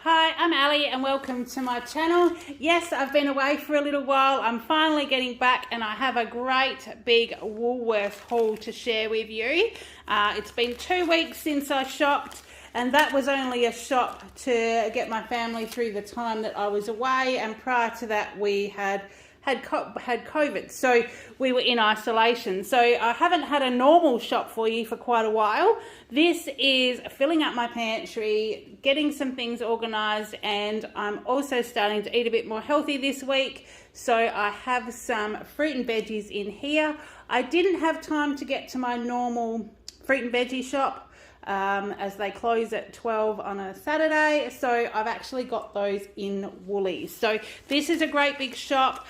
Hi, I'm Ali and welcome to my channel. Yes, I've been away for a little while. I'm finally getting back and I have a great big Woolworths haul to share with you. It's been 2 weeks since I shopped, and that was only a shop to get my family through the time that I was away, and prior to that we had COVID, so we were in isolation. So I haven't had a normal shop for you for quite a while. This is filling up my pantry, getting some things organized, and I'm also starting to eat a bit more healthy this week. So I have some fruit and veggies in here. I didn't have time to get to my normal fruit and veggie shop as they close at 12 on a Saturday, so I've actually got those in Woolies. So this is a great big shop.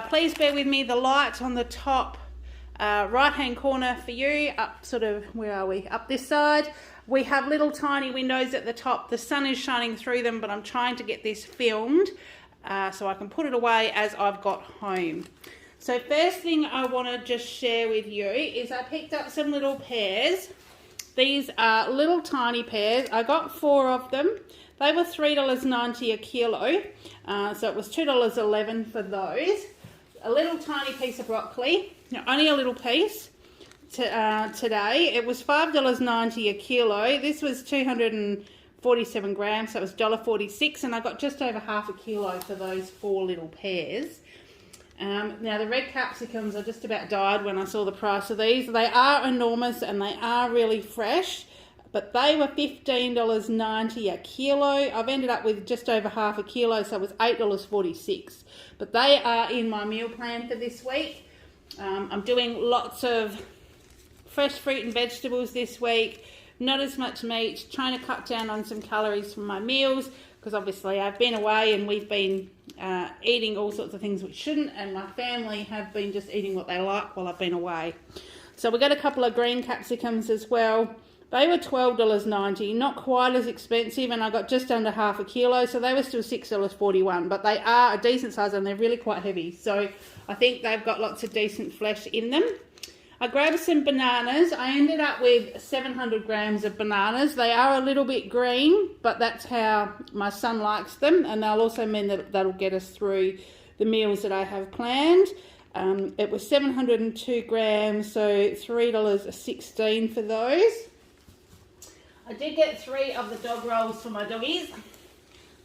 Please bear with me, the light on the top right hand corner for you, up sort of, where are we, up this side. We have little tiny windows at the top. The sun is shining through them, but I'm trying to get this filmed so I can put it away as I've got home. So first thing I want to just share with you is I picked up some little pears. These are little tiny pears. I got 4 of them. They were $3.90 a kilo, so it was $2.11 for those. A little tiny piece of broccoli, only a little piece today. It was $5.90 a kilo. This was 247 grams, so it was $1.46, and I got just over half a kilo for those 4 little pears. Now the red capsicums, I just about died when I saw the price of these. They are enormous and they are really fresh, but they were $15.90 a kilo. I've ended up with just over half a kilo, so it was $8.46. But they are in my meal plan for this week. I'm doing lots of fresh fruit and vegetables this week, not as much meat, trying to cut down on some calories from my meals, because obviously I've been away and we've been eating all sorts of things which shouldn't, and my family have been just eating what they like while I've been away. So we got a couple of green capsicums as well. They were $12.90, not quite as expensive, and I got just under half a kilo, so they were still $6.41, but they are a decent size and they're really quite heavy, so I think they've got lots of decent flesh in them. I grabbed some bananas. I ended up with 700 grams of bananas. They are a little bit green, but that's how my son likes them, and they'll also mean that that'll get us through the meals that I have planned. It was 702 grams, so $3.16 for those. I did get 3 of the dog rolls for my doggies.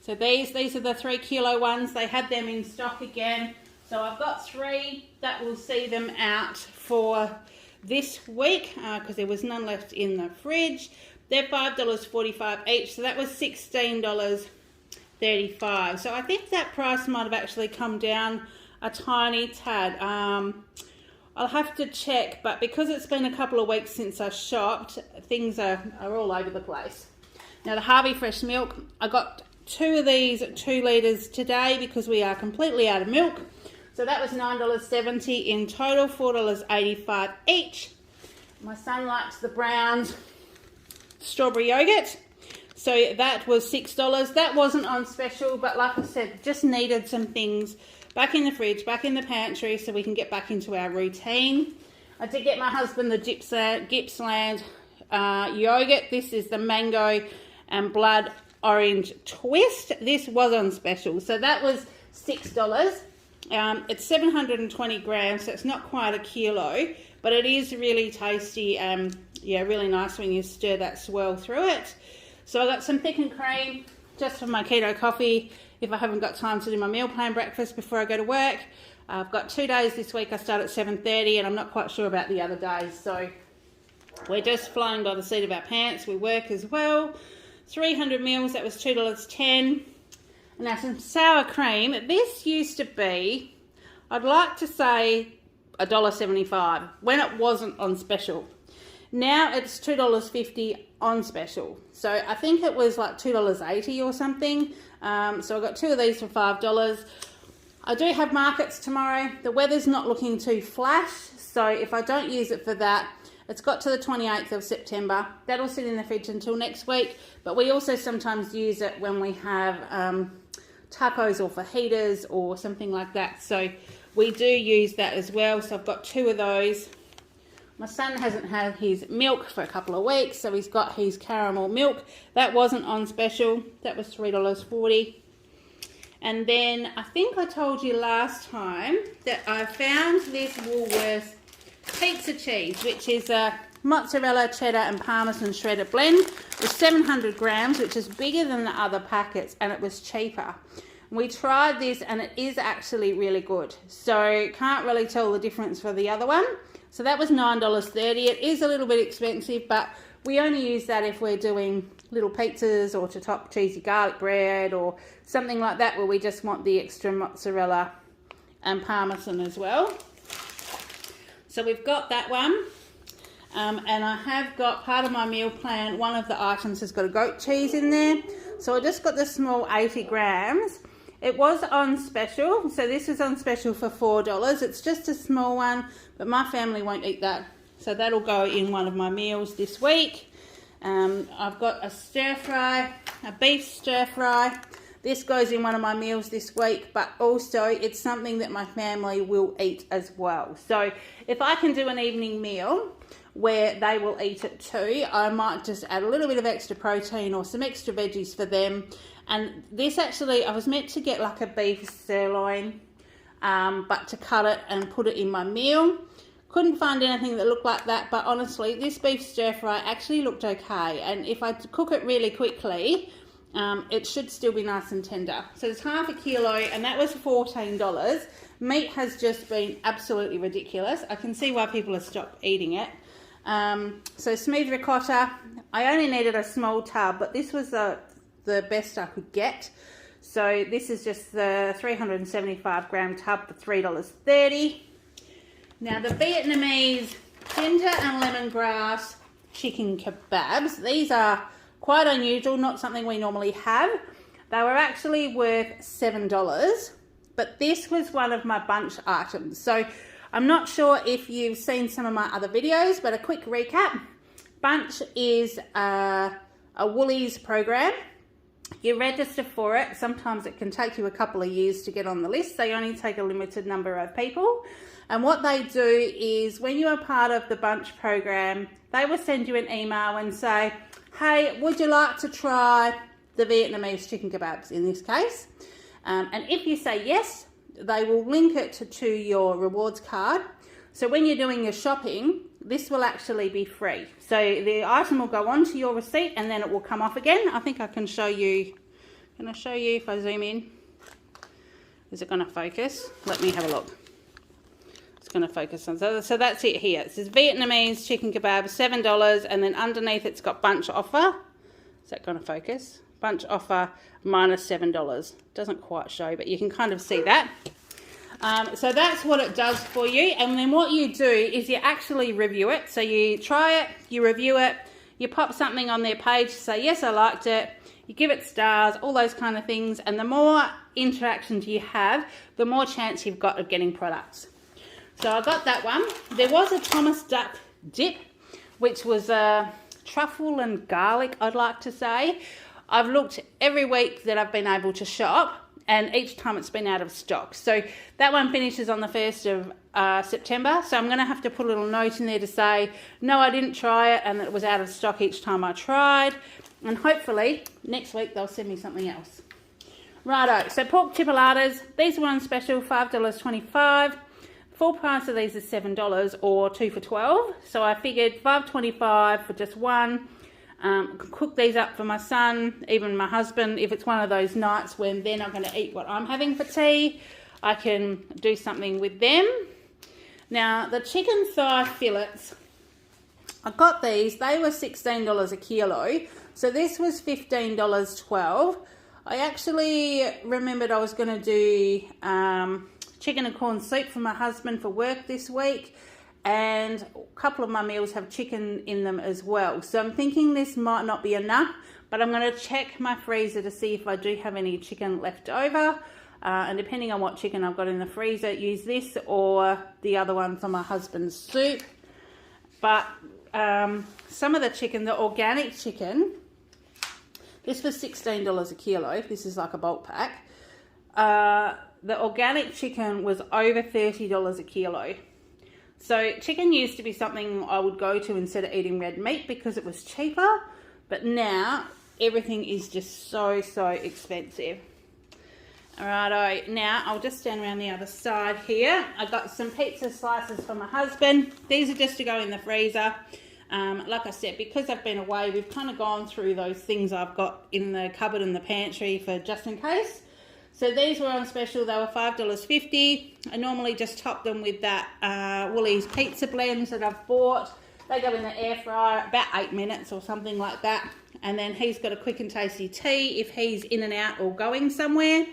So these are the 3 kilo ones. They had them in stock again. So I've got 3 that will see them out for this week because there was none left in the fridge. They're $5.45 each, so that was $16.35. So I think that price might have actually come down a tiny tad. I'll have to check, but because it's been a couple of weeks since I shopped, things are all over the place. Now the Harvey Fresh milk, I got 2 of these 2 litres today because we are completely out of milk. So that was $9.70 in total, $4.85 each. My son likes the brown strawberry yogurt, so that was $6. That wasn't on special, but like I said, just needed some things back in the fridge, back in the pantry, so we can get back into our routine. I did get my husband the Gippsland yogurt. This is the mango and blood orange twist. This was on special, so that was $6. It's 720 grams, so it's not quite a kilo, but it is really tasty and really nice when you stir that swirl through it. So I got some thick and cream just for my keto coffee if I haven't got time to do my meal plan breakfast before I go to work. I've got 2 days this week. I start at 7:30 and I'm not quite sure about the other days, so we're just flying by the seat of our pants. We work as well. 300 mils, that was $2.10. Now some sour cream. This used to be, I'd like to say $1.75 when it wasn't on special. Now it's $2.50 on special. So I think it was like $2.80 or something. So I got 2 of these for $5. I do have markets tomorrow. The weather's not looking too flash, so if I don't use it for that, it's got to the 28th of September. That'll sit in the fridge until next week, but we also sometimes use it when we have tacos or fajitas or something like that, so we do use that as well. So I've got 2 of those. My son hasn't had his milk for a couple of weeks, so he's got his caramel milk. That wasn't on special. That was $3.40. And then I think I told you last time that I found this Woolworths pizza cheese, which is a mozzarella, cheddar and parmesan shredded blend. It was 700 grams, which is bigger than the other packets, and it was cheaper. We tried this and it is actually really good. So can't really tell the difference for the other one. So that was $9.30. It is a little bit expensive, but we only use that if we're doing little pizzas or to top cheesy garlic bread or something like that, where we just want the extra mozzarella and parmesan as well. So we've got that one. And I have got part of my meal plan, one of the items has got a goat cheese in there. So I just got the small 80 grams. It was on special, so this is on special for $4. It's just a small one, but my family won't eat that. So that'll go in one of my meals this week. I've got a stir fry, a beef stir fry. This goes in one of my meals this week, but also it's something that my family will eat as well. So if I can do an evening meal where they will eat it too, I might just add a little bit of extra protein or some extra veggies for them. And this actually, I was meant to get like a beef sirloin, but to cut it and put it in my meal. Couldn't find anything that looked like that, but honestly, this beef stir fry actually looked okay. And if I cook it really quickly, it should still be nice and tender. So it's half a kilo, and that was $14. Meat has just been absolutely ridiculous. I can see why people have stopped eating it. So smooth ricotta, I only needed a small tub, but this was the best I could get. So this is just the 375 gram tub for $3.30. Now the Vietnamese ginger and lemongrass chicken kebabs, these are quite unusual, not something we normally have. They were actually worth $7, but this was one of my bunch items. So I'm not sure if you've seen some of my other videos, but a quick recap. Bunch is a Woolies program. You register for it. Sometimes it can take you a couple of years to get on the list. They only take a limited number of people. And what they do is when you are part of the Bunch program, they will send you an email and say, hey, would you like to try the Vietnamese chicken kebabs in this case? And if you say yes, they will link it to your rewards card. So when you're doing your shopping, this will actually be free. So the item will go onto your receipt and then it will come off again. I think I can show you. Can I show you if I zoom in? Is it going to focus? Let me have a look. It's going to focus on. So that's it here. It says Vietnamese chicken kebab, $7, and then underneath it's got bunch offer. Is that going to focus? Bunch offer minus $7. Doesn't quite show, but you can kind of see that. So that's what it does for you. And then what you do is you actually review it. So you try it, you review it, you pop something on their page to say, yes, I liked it. You give it stars, all those kind of things. And the more interactions you have, the more chance you've got of getting products. So I got that one. There was a Thomas Duck dip, which was truffle and garlic, I'd like to say. I've looked every week that I've been able to shop, and each time it's been out of stock. So that one finishes on the 1st of September. So I'm going to have to put a little note in there to say, no, I didn't try it, and that it was out of stock each time I tried. And hopefully next week they'll send me something else. Righto, so pork chipolatas. These were on special, $5.25. Full price of these is $7 or 2 for $12. So I figured $5.25 for just one. Cook these up for my son, even my husband. If it's one of those nights when they're not going to eat what I'm having for tea, I can do something with them. Now, the chicken thigh fillets, I got these. They were $16 a kilo. So this was $15.12. I actually remembered I was going to do chicken and corn soup for my husband for work this week. And a couple of my meals have chicken in them as well. So I'm thinking this might not be enough, but I'm going to check my freezer to see if I do have any chicken left over. And depending on what chicken I've got in the freezer, use this or the other one for my husband's soup. But some of the chicken, the organic chicken, this was $16 a kilo. This is like a bulk pack. The organic chicken was over $30 a kilo. So chicken used to be something I would go to instead of eating red meat because it was cheaper, but now everything is just so expensive. Alrighto, now I'll just stand around the other side here. I got some pizza slices for my husband. These are just to go in the freezer. Like I said, because I've been away, we've kind of gone through those things I've got in the cupboard and the pantry for just in case. So these were on special. They were $5.50. I normally just top them with that Woolies pizza blends that I've bought. They go in the air fryer about 8 minutes or something like that. And then he's got a quick and tasty tea if he's in and out or going somewhere.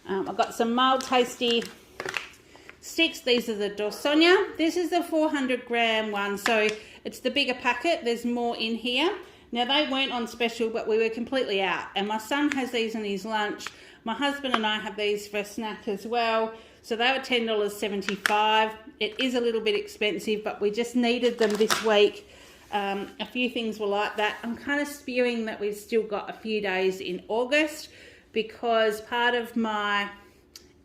I've got some mild tasty sticks. These are the Dorsonia. This is the 400 gram one, so it's the bigger packet. There's more in here. Now they weren't on special, but we were completely out. And my son has these in his lunch. My husband and I have these for a snack as well. So they were $10.75. It is a little bit expensive, but we just needed them this week. A few things were like that. I'm kind of spewing that we've still got a few days in August because part of my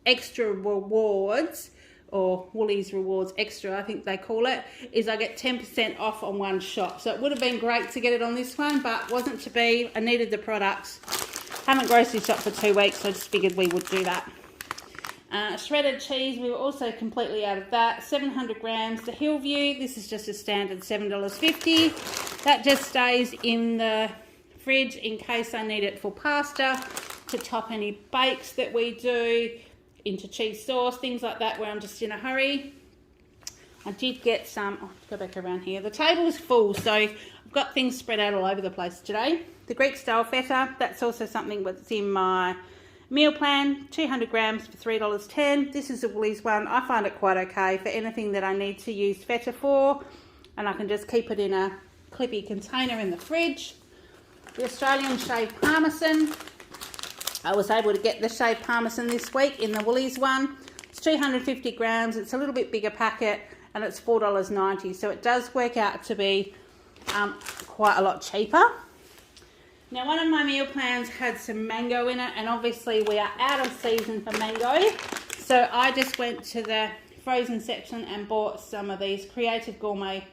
extra rewards, or Woolies Rewards Extra, I think they call it, is I get 10% off on one shop. So it would have been great to get it on this one, but wasn't to be. I needed the products. Haven't grocery shopped for 2 weeks, so I just figured we would do that. Shredded cheese, we were also completely out of that. 700 grams to Hillview. This is just a standard $7.50. That just stays in the fridge in case I need it for pasta, to top any bakes that we do, into cheese sauce, things like that where I'm just in a hurry. I did get some, go back around here. The table's full, so I've got things spread out all over the place today. The Greek style feta, that's also something that's in my meal plan, 200 grams for $3.10. This is a Woolies one. I find it quite okay for anything that I need to use feta for, and I can just keep it in a clippy container in the fridge. The Australian shaved parmesan. I was able to get the shaved parmesan this week in the Woolies one. It's 250 grams. It's a little bit bigger packet, and it's $4.90. So it does work out to be quite a lot cheaper. Now, one of my meal plans had some mango in it, and obviously we are out of season for mango. So I just went to the frozen section and bought some of these Creative Gourmet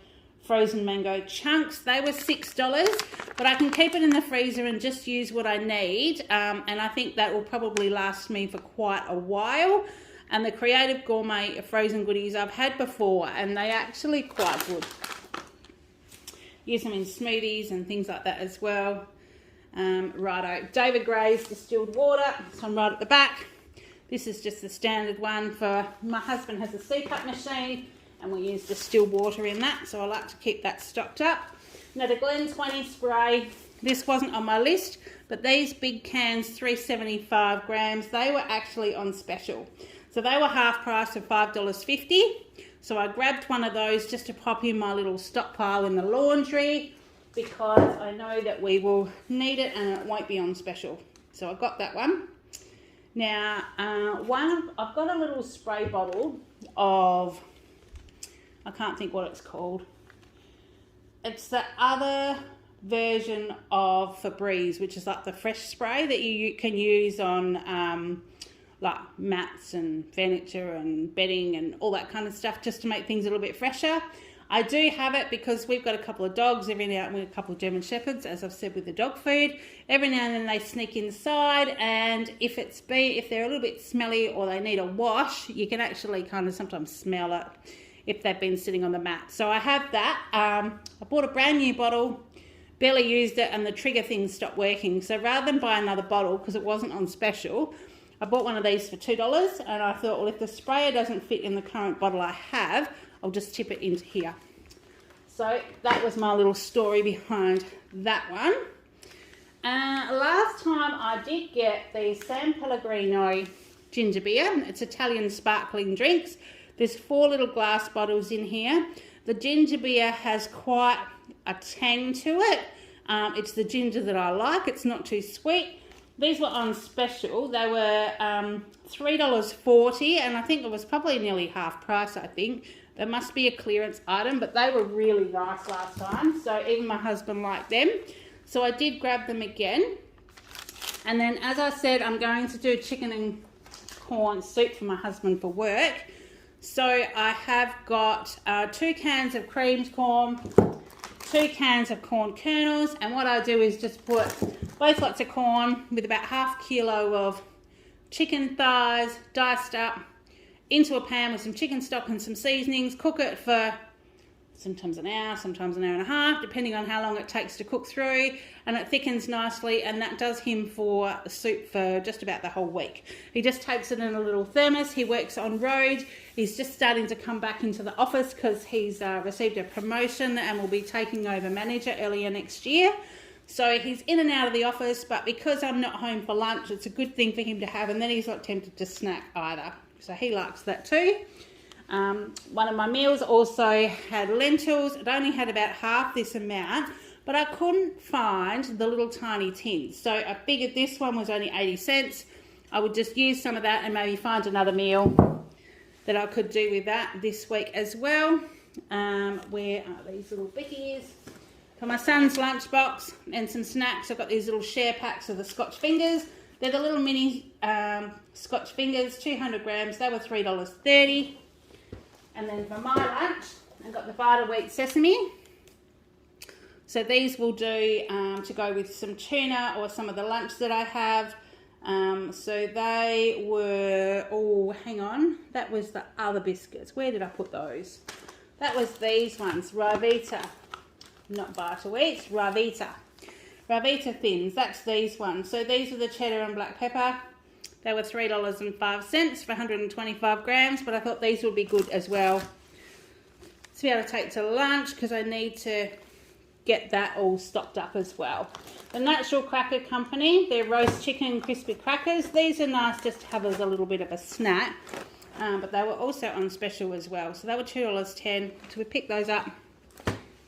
frozen mango chunks. They were $6, but I can keep it in the freezer and just use what I need. And I think that will probably last me for quite a while. And the Creative Gourmet frozen goodies I've had before, and they're actually quite good. Use them in smoothies and things like that as well. Righto, David Gray's distilled water, so I'm right at the back. This is just the standard one for, my husband has a CPAP machine and we use distilled water in that, so I like to keep that stocked up. Now the Glen 20 spray, this wasn't on my list, but these big cans, 375 grams, they were actually on special. So they were half price of $5.50. So I grabbed one of those just to pop in my little stockpile in the laundry, because I know that we will need it and it won't be on special. So I got that one. Now, I've got a little spray bottle of, I can't think what it's called. It's the other version of Febreze, which is like the fresh spray that you can use on like mats and furniture and bedding and all that kind of stuff, just to make things a little bit fresher. I do have it because we've got a couple of dogs, every now and then, a couple of German Shepherds, as I've said with the dog food. Every now and then they sneak inside, and if they're a little bit smelly or they need a wash, you can actually kind of sometimes smell it if they've been sitting on the mat. So I have that. I bought a brand new bottle, barely used it, and the trigger thing stopped working. So rather than buy another bottle, because it wasn't on special, I bought one of these for $2, and I thought, well, if the sprayer doesn't fit in the current bottle I have, I'll just tip it into here. So that was my little story behind that one. Last time I did get the San Pellegrino ginger beer. It's Italian sparkling drinks. There's 4 little glass bottles in here. The ginger beer has quite a tang to it. It's the ginger that I like. It's not too sweet. These were on special. They were $3.40, and I think it was probably nearly half price, I think. They must be a clearance item, but they were really nice last time, so even my husband liked them. So I did grab them again. And then, as I said, I'm going to do chicken and corn soup for my husband for work. So I have got 2 cans of creamed corn, 2 cans of corn kernels, and what I do is just put both lots of corn with about ½ kilo of chicken thighs diced up into a pan with some chicken stock and some seasonings, cook it for sometimes an hour, sometimes an hour and a half, depending on how long it takes to cook through, and it thickens nicely, and that does him for soup for just about the whole week. He just takes it in a little thermos. He works on road. He's just starting to come back into the office because he's received a promotion and will be taking over manager earlier next year. So he's in and out of the office, but because I'm not home for lunch, it's a good thing for him to have, and then he's not tempted to snack either. So he likes that too. One of my meals also had lentils. It only had about half this amount, but I couldn't find the little tiny tins. So I figured this one was only 80 cents. I would just use some of that and maybe find another meal that I could do with that this week as well. Where are these little bickies? For my son's lunchbox and some snacks, I've got these little share packs of the Scotch Fingers. They're the little mini Scotch Fingers, 200 grams. They were $3.30. And then for my lunch, I've got the Vital Wheat Sesame. So these will do to go with some tuna or some of the lunch that I have. So they were, oh, hang on. That was the other biscuits. Where did I put those? That was these ones, Ravita. Not Vital Wheat, Ravita. Ravita Thins, that's these ones. So these are the cheddar and black pepper. They were $3.05 for 125 grams, but I thought these would be good as well to be able to take to lunch because I need to get that all stocked up as well. The Natural Cracker Company, their roast chicken crispy crackers. These are nice just to have as a little bit of a snack, but they were also on special as well. So they were $2.10. So we picked those up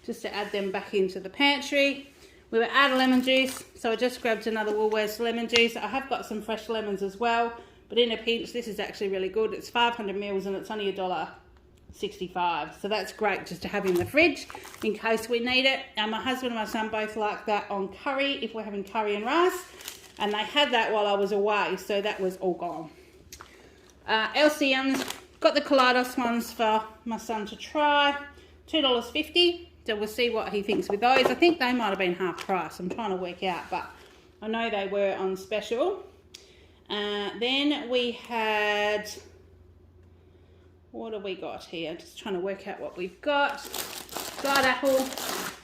just to add them back into the pantry. We were out of lemon juice, so I just grabbed another Woolworths lemon juice. I have got some fresh lemons as well, but in a pinch, this is actually really good. It's 500 mils and it's only $1.65. So that's great just to have in the fridge in case we need it. And my husband and my son both like that on curry if we're having curry and rice. And they had that while I was away, so that was all gone. LCMs, got the Chipolatas ones for my son to try. $2.50. So we'll see what he thinks with those. I think they might have been half price. I'm trying to work out, but I know they were on special. Then we had, what have we got here? Just trying to work out what we've got. Dried apple.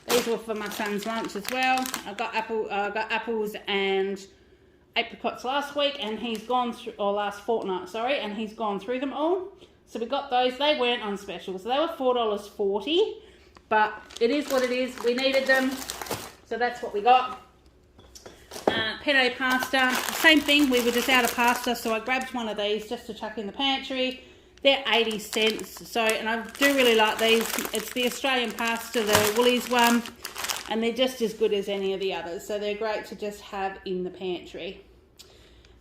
These were for my son's lunch as well. I got apples and apricots last week, and he's gone through, or last fortnight, sorry, and he's gone through them all. So we got those. They weren't on special, so they were $4.40. But it is what it is. We needed them, so that's what we got. Penne pasta, same thing. We were just out of pasta, so I grabbed one of these just to chuck in the pantry. They're 80 cents, so, and I do really like these. It's the Australian pasta, the Woolies one, and they're just as good as any of the others, so they're great to just have in the pantry.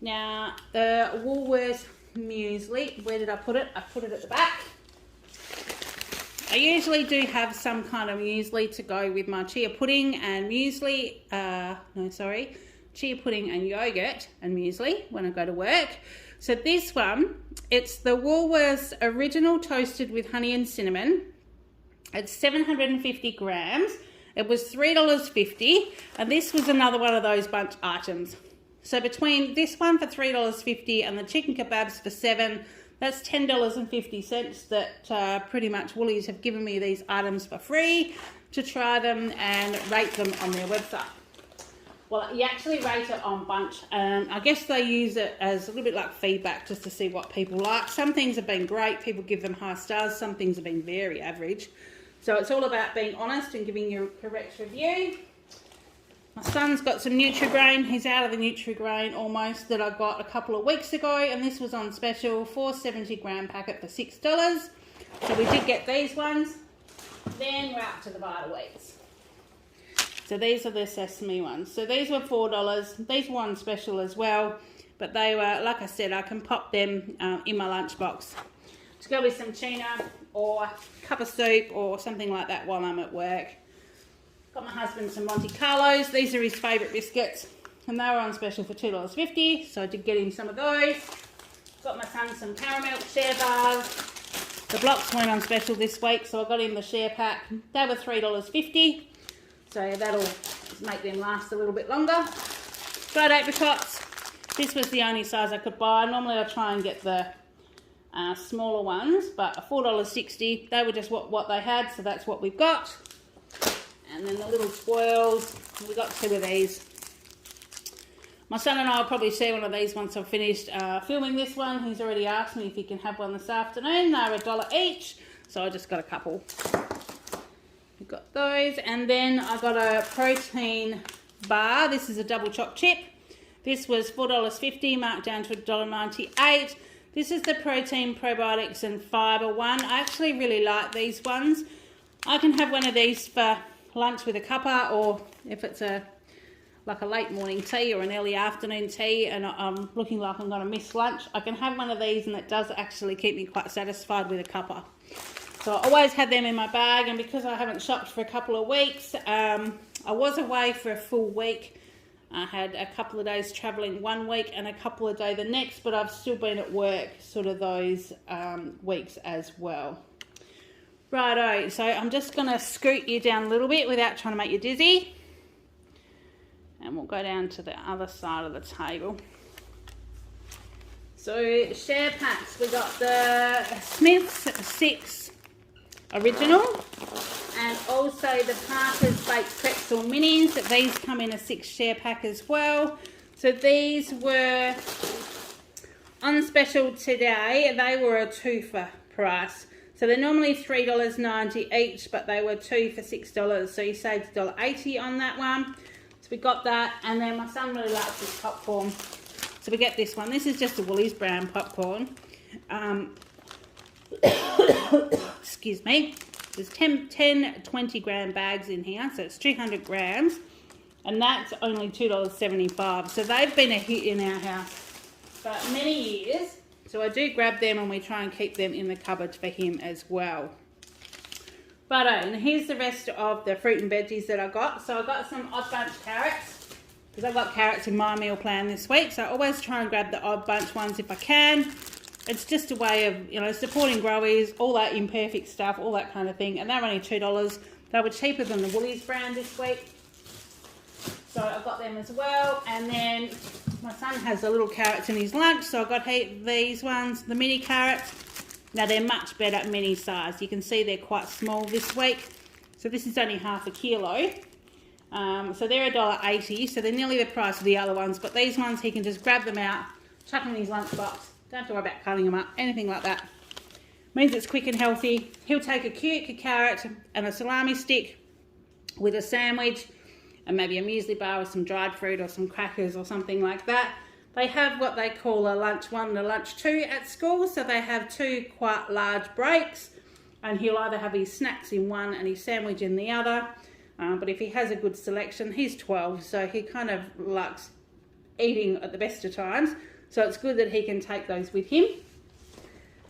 Now, the Woolworths muesli, where did I put it? I put it at the back. I usually do have some kind of muesli to go with my chia pudding and muesli, chia pudding and yogurt and muesli when I go to work. So this one, it's the Woolworths Original Toasted with Honey and Cinnamon. It's 750 grams. It was $3.50, and this was another one of those bunch items. So between this one for $3.50 and the chicken kebabs for $7, that's $10.50 that pretty much Woolies have given me these items for free to try them and rate them on their website. Well, you actually rate it on bunch, and I guess they use it as a little bit like feedback just to see what people like. Some things have been great, people give them high stars, some things have been very average. So it's all about being honest and giving you a correct review. My son's got some Nutri-Grain. He's out of the Nutri-Grain almost that I got a couple of weeks ago, and this was on special, 470 gram packet for $6. So we did get these ones. Then we're up to the Vital Wheats. So these are the sesame ones. So these were $4. These were on special as well, but they were, like I said, I can pop them in my lunchbox to go with some tuna or a cup of soup or something like that while I'm at work. Got my husband some Monte Carlos. These are his favourite biscuits, and they were on special for $2.50, so I did get him some of those. Got my son some caramel share bars. The blocks weren't on special this week, so I got in the share pack. They were $3.50, so that'll make them last a little bit longer. Dried apricots. This was the only size I could buy. Normally I try and get the smaller ones, but $4.60. They were just what they had, so that's what we've got. And then the little swirls, we got 2 of these. My son and I will probably share one of these once I've finished filming this one. He's already asked me if he can have one this afternoon. They're $1 each, so I just got a couple. We've got those, and then I got a protein bar. This is a double chopped chip. This was $4.50, marked down to $1.98. This is the protein, probiotics and fibre one. I actually really like these ones. I can have one of these for lunch with a cuppa, or if it's like a late morning tea or an early afternoon tea and I'm looking like I'm going to miss lunch, I can have one of these, and it does actually keep me quite satisfied with a cuppa. So I always had them in my bag, and because I haven't shopped for a couple of weeks, I was away for a full week. I had a couple of days travelling one week and a couple of days the next, but I've still been at work sort of those weeks as well. Righto, so I'm just going to scoot you down a little bit without trying to make you dizzy. And we'll go down to the other side of the table. So share packs, we got the Smith's 6 Original, and also the Parker's Baked Pretzel Minis. These come in a 6 share pack as well. So these were on special today. They were a 2 for price. So they're normally $3.90 each, but they were 2 for $6. So you saved $1.80 on that one. So we got that, and then my son really likes this popcorn. So we get this one. This is just a Woolies brand popcorn. Excuse me. There's 10 20 gram bags in here, so it's 200 grams, and that's only $2.75. So they've been a hit in our house for many years. So I do grab them, and we try and keep them in the cupboard for him as well. But and here's the rest of the fruit and veggies that I got. So I got some odd bunch carrots, because I've got carrots in my meal plan this week. So I always try and grab the odd bunch ones if I can. It's just a way of, you know, supporting growers, all that imperfect stuff, all that kind of thing. And they're only $2. They were cheaper than the Woolies brand this week. So I got them as well. And then my son has the little carrots in his lunch, so I got these ones, the mini carrots. Now they're much better mini size. You can see they're quite small this week. So this is only half a kilo. So they're $1.80, so they're nearly the price of the other ones. But these ones, he can just grab them out, chuck them in his lunchbox. Don't have to worry about cutting them up, anything like that. Means it's quick and healthy. He'll take a carrot and a salami stick with a sandwich and maybe a muesli bar with some dried fruit or some crackers or something like that. They have what they call a lunch 1 and a lunch 2 at school, so they have 2 quite large breaks, and he'll either have his snacks in one and his sandwich in the other. But if he has a good selection, he's 12, so he kind of likes eating at the best of times. So it's good that he can take those with him.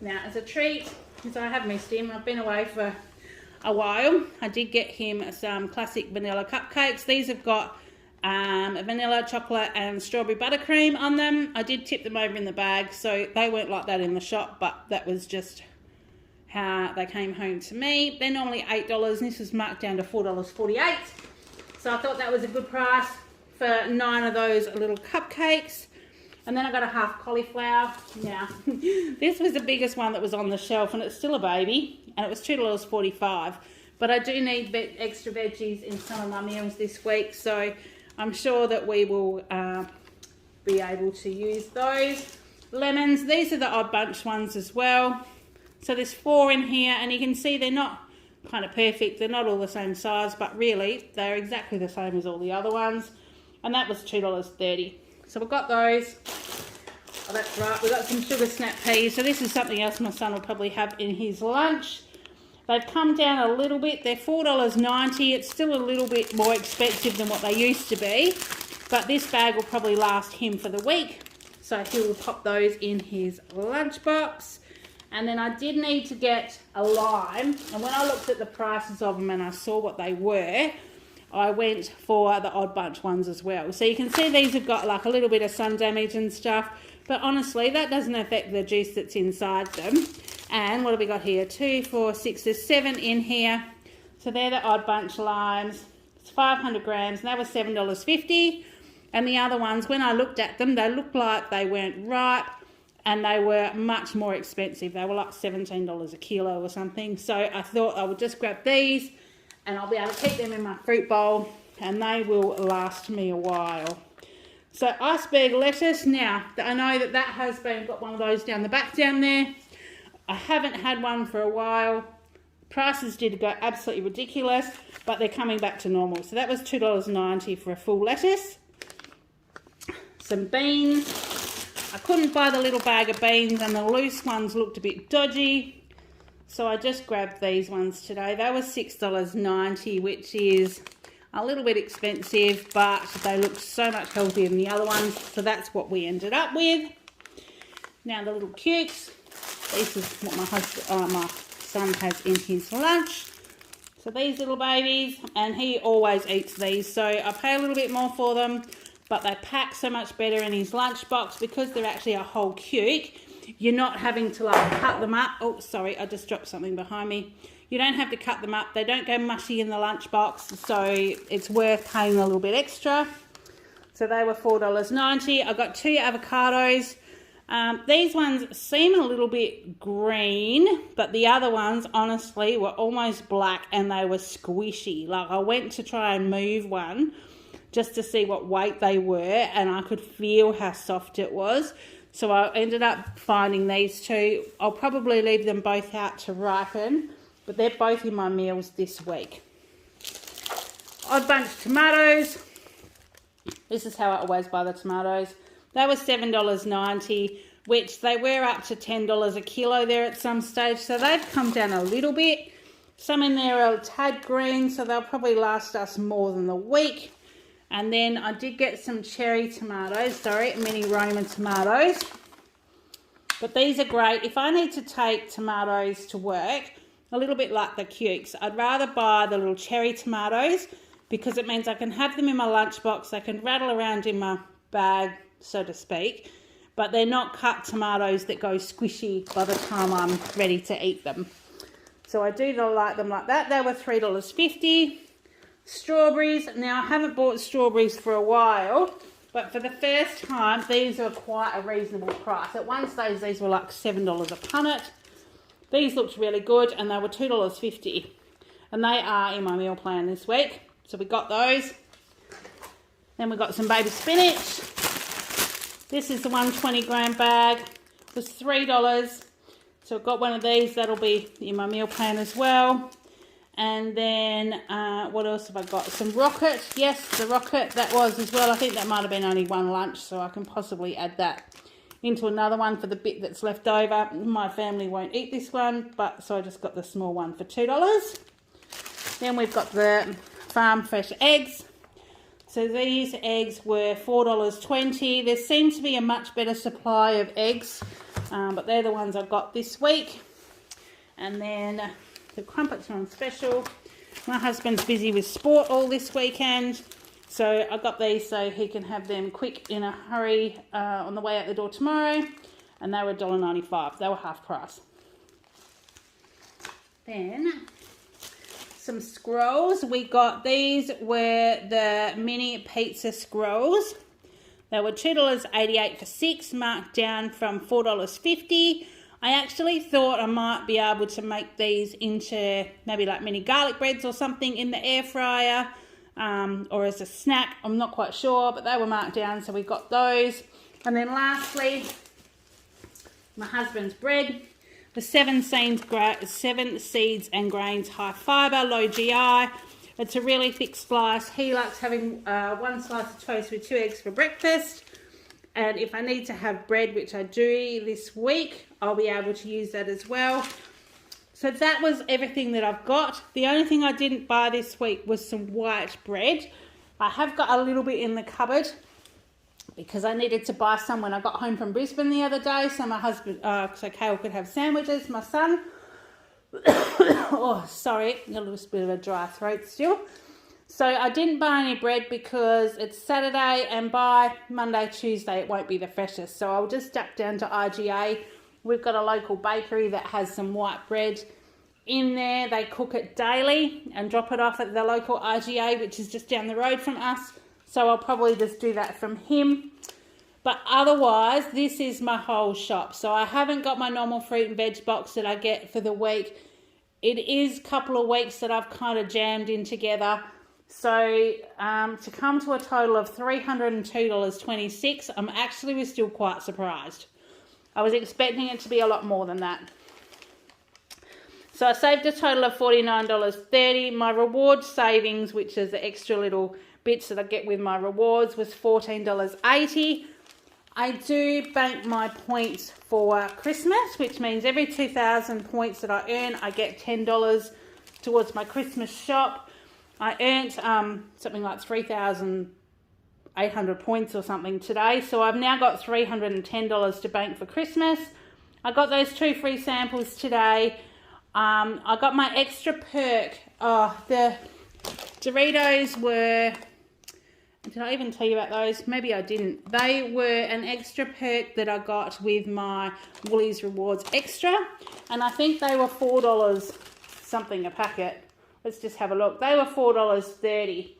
Now, as a treat, because I have missed him, I've been away for a while, I did get him some classic vanilla cupcakes. These have got vanilla, chocolate and strawberry buttercream on them. I did tip them over in the bag, so they weren't like that in the shop, but that was just how they came home to me. They're normally $8, and this was marked down to $4.48. So I thought that was a good price for 9 of those little cupcakes. And then I got a half cauliflower. Now, this was the biggest one that was on the shelf, and it's still a baby, and it was $2.45. But I do need extra veggies in some of my meals this week, so I'm sure that we will be able to use those. Lemons, these are the odd bunch ones as well. So there's 4 in here, and you can see they're not kind of perfect. They're not all the same size, but really they're exactly the same as all the other ones. And that was $2.30. So we've got those. Oh, that's right. We've got some sugar snap peas. So this is something else my son will probably have in his lunch. They've come down a little bit. They're $4.90. It's still a little bit more expensive than what they used to be. But this bag will probably last him for the week. So he will pop those in his lunchbox. And then I did need to get a lime. And when I looked at the prices of them and I saw what they were, I went for the Odd Bunch ones as well. So you can see these have got like a little bit of sun damage and stuff, but honestly that doesn't affect the juice that's inside them. And what have we got here? 2, 4, 6, there's 7 in here. So they're the Odd Bunch limes. It's 500 grams and they were $7.50. And the other ones, when I looked at them, they looked like they weren't ripe and they were much more expensive. They were like $17 a kilo or something. So I thought I would just grab these and I'll be able to keep them in my fruit bowl and they will last me a while. So Iceberg Lettuce, now I know that has got one of those down the back down there. I haven't had one for a while. Prices did go absolutely ridiculous, but they're coming back to normal. So that was $2.90 for a full lettuce. Some beans. I couldn't buy the little bag of beans and the loose ones looked a bit dodgy. So I just grabbed these ones today. They were $6.90, which is a little bit expensive, but they look so much healthier than the other ones. So that's what we ended up with. Now the little cukes. This is what my son has in his lunch. So these little babies, and he always eats these. So I pay a little bit more for them, but they pack so much better in his lunchbox because they're actually a whole cuke. You're not having to like cut them up. Oh, sorry, I just dropped something behind me. You don't have to cut them up. They don't go mushy in the lunchbox, so it's worth paying a little bit extra. So they were $4.90. I got 2 avocados. These ones seem a little bit green, but the other ones, honestly, were almost black and they were squishy. Like I went to try and move one just to see what weight they were and I could feel how soft it was. So I ended up finding these 2. I'll probably leave them both out to ripen, but they're both in my meals this week. Odd Bunch tomatoes. This is how I always buy the tomatoes. They were $7.90, which they were up to $10 a kilo there at some stage. So they've come down a little bit. Some in there are a tad green, so they'll probably last us more than a week. And then I did get some cherry tomatoes, mini Roma tomatoes. But these are great. If I need to take tomatoes to work, a little bit like the cukes, I'd rather buy the little cherry tomatoes because it means I can have them in my lunchbox. They can rattle around in my bag, so to speak, but they're not cut tomatoes that go squishy by the time I'm ready to eat them. So I do like them like that. They were $3.50. Strawberries. Now I haven't bought strawberries for a while, but for the first time, these are quite a reasonable price. At one stage, these were like $7 a punnet. These looked really good and they were $2.50. And they are in my meal plan this week. So we got those. Then we got some baby spinach. This is the 120 gram bag. It was $3. So I've got one of these. That'll be in my meal plan as well. And then what else have I got? Some rocket. Yes, the rocket, that was as well. I think that might have been only one lunch, so I can possibly add that into another one for the bit that's left over. My family won't eat this one, but so I just got the small one for $2. Then we've got the farm fresh eggs. So these eggs were $4.20. There seems to be a much better supply of eggs, but they're the ones I've got this week. And then the Crumpets are on special. My husband's busy with sport all this weekend, so I got these so he can have them quick in a hurry on the way out the door tomorrow. And they were $1.95. They were half price. Then some scrolls. We got these were the mini pizza scrolls. They were $2.88 for 6, marked down from $4.50. I actually thought I might be able to make these into maybe like mini garlic breads or something in the air fryer or as a snack. I'm not quite sure, but they were marked down, so we got those. And then lastly, my husband's bread. The 7 seeds and grains high fibre, low GI. It's a really thick slice. He likes having 1 slice of toast with 2 eggs for breakfast. And if I need to have bread, which I do this week, I'll be able to use that as well. So that was everything that I've got. The only thing I didn't buy this week was some white bread. I have got a little bit in the cupboard because I needed to buy some when I got home from Brisbane the other day, so my husband, so Kale could have sandwiches, my son. Oh, sorry, a little bit of a dry throat still. So I didn't buy any bread because it's Saturday and by Monday, Tuesday it won't be the freshest. So I'll just duck down to IGA. We've got a local bakery that has some white bread in there. They cook it daily and drop it off at the local IGA, which is just down the road from us. So I'll probably just do that from him. But otherwise, this is my whole shop. So I haven't got my normal fruit and veg box that I get for the week. It is a couple of weeks that I've kind of jammed in together. So to come to a total of $302.26, I'm actually still quite surprised. I was expecting it to be a lot more than that. So I saved a total of $49.30. My reward savings, which is the extra little bits that I get with my rewards, was $14.80. I do bank my points for Christmas, which means every 2,000 points that I earn, I get $10 towards my Christmas shop. I earned something like 3,800 points or something today, so I've now got $310 to bank for Christmas. I got those 2 free samples today. I got my extra perk. Oh, the Doritos were... Did I even tell you about those? Maybe I didn't. They were an extra perk that I got with my Woolies Rewards Extra. And I think they were $4 something a packet. Let's just have a look. They were $4.30.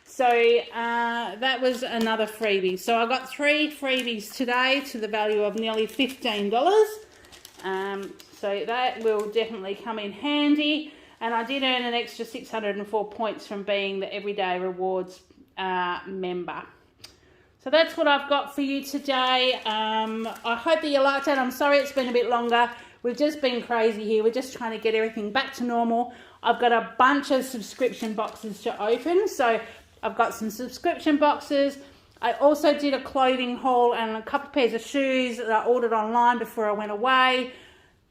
So that was another freebie. So I got 3 freebies today to the value of nearly $15. So that will definitely come in handy. And I did earn an extra 604 points from being the Everyday Rewards member. So that's what I've got for you today. I hope that you liked it. I'm sorry it's been a bit longer. We've just been crazy here. We're just trying to get everything back to normal. I've got a bunch of subscription boxes to open. So I've got some subscription boxes. I also did a clothing haul and a couple of pairs of shoes that I ordered online before I went away,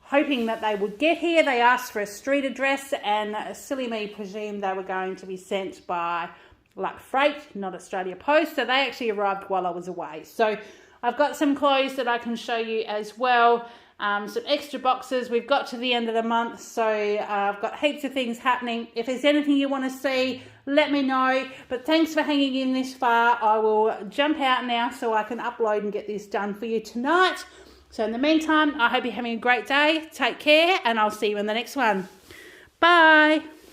hoping that they would get here. They asked for a street address and silly me presumed they were going to be sent by Luck Freight, not Australia Post. So they actually arrived while I was away. So I've got some clothes that I can show you as well. Some extra boxes. We've got to the end of the month, so I've got heaps of things happening. If there's anything you want to see, let me know. But thanks for hanging in this far. I will jump out now so I can upload and get this done for you tonight. So in the meantime, I hope you're having a great day. Take care, and I'll see you in the next one. Bye.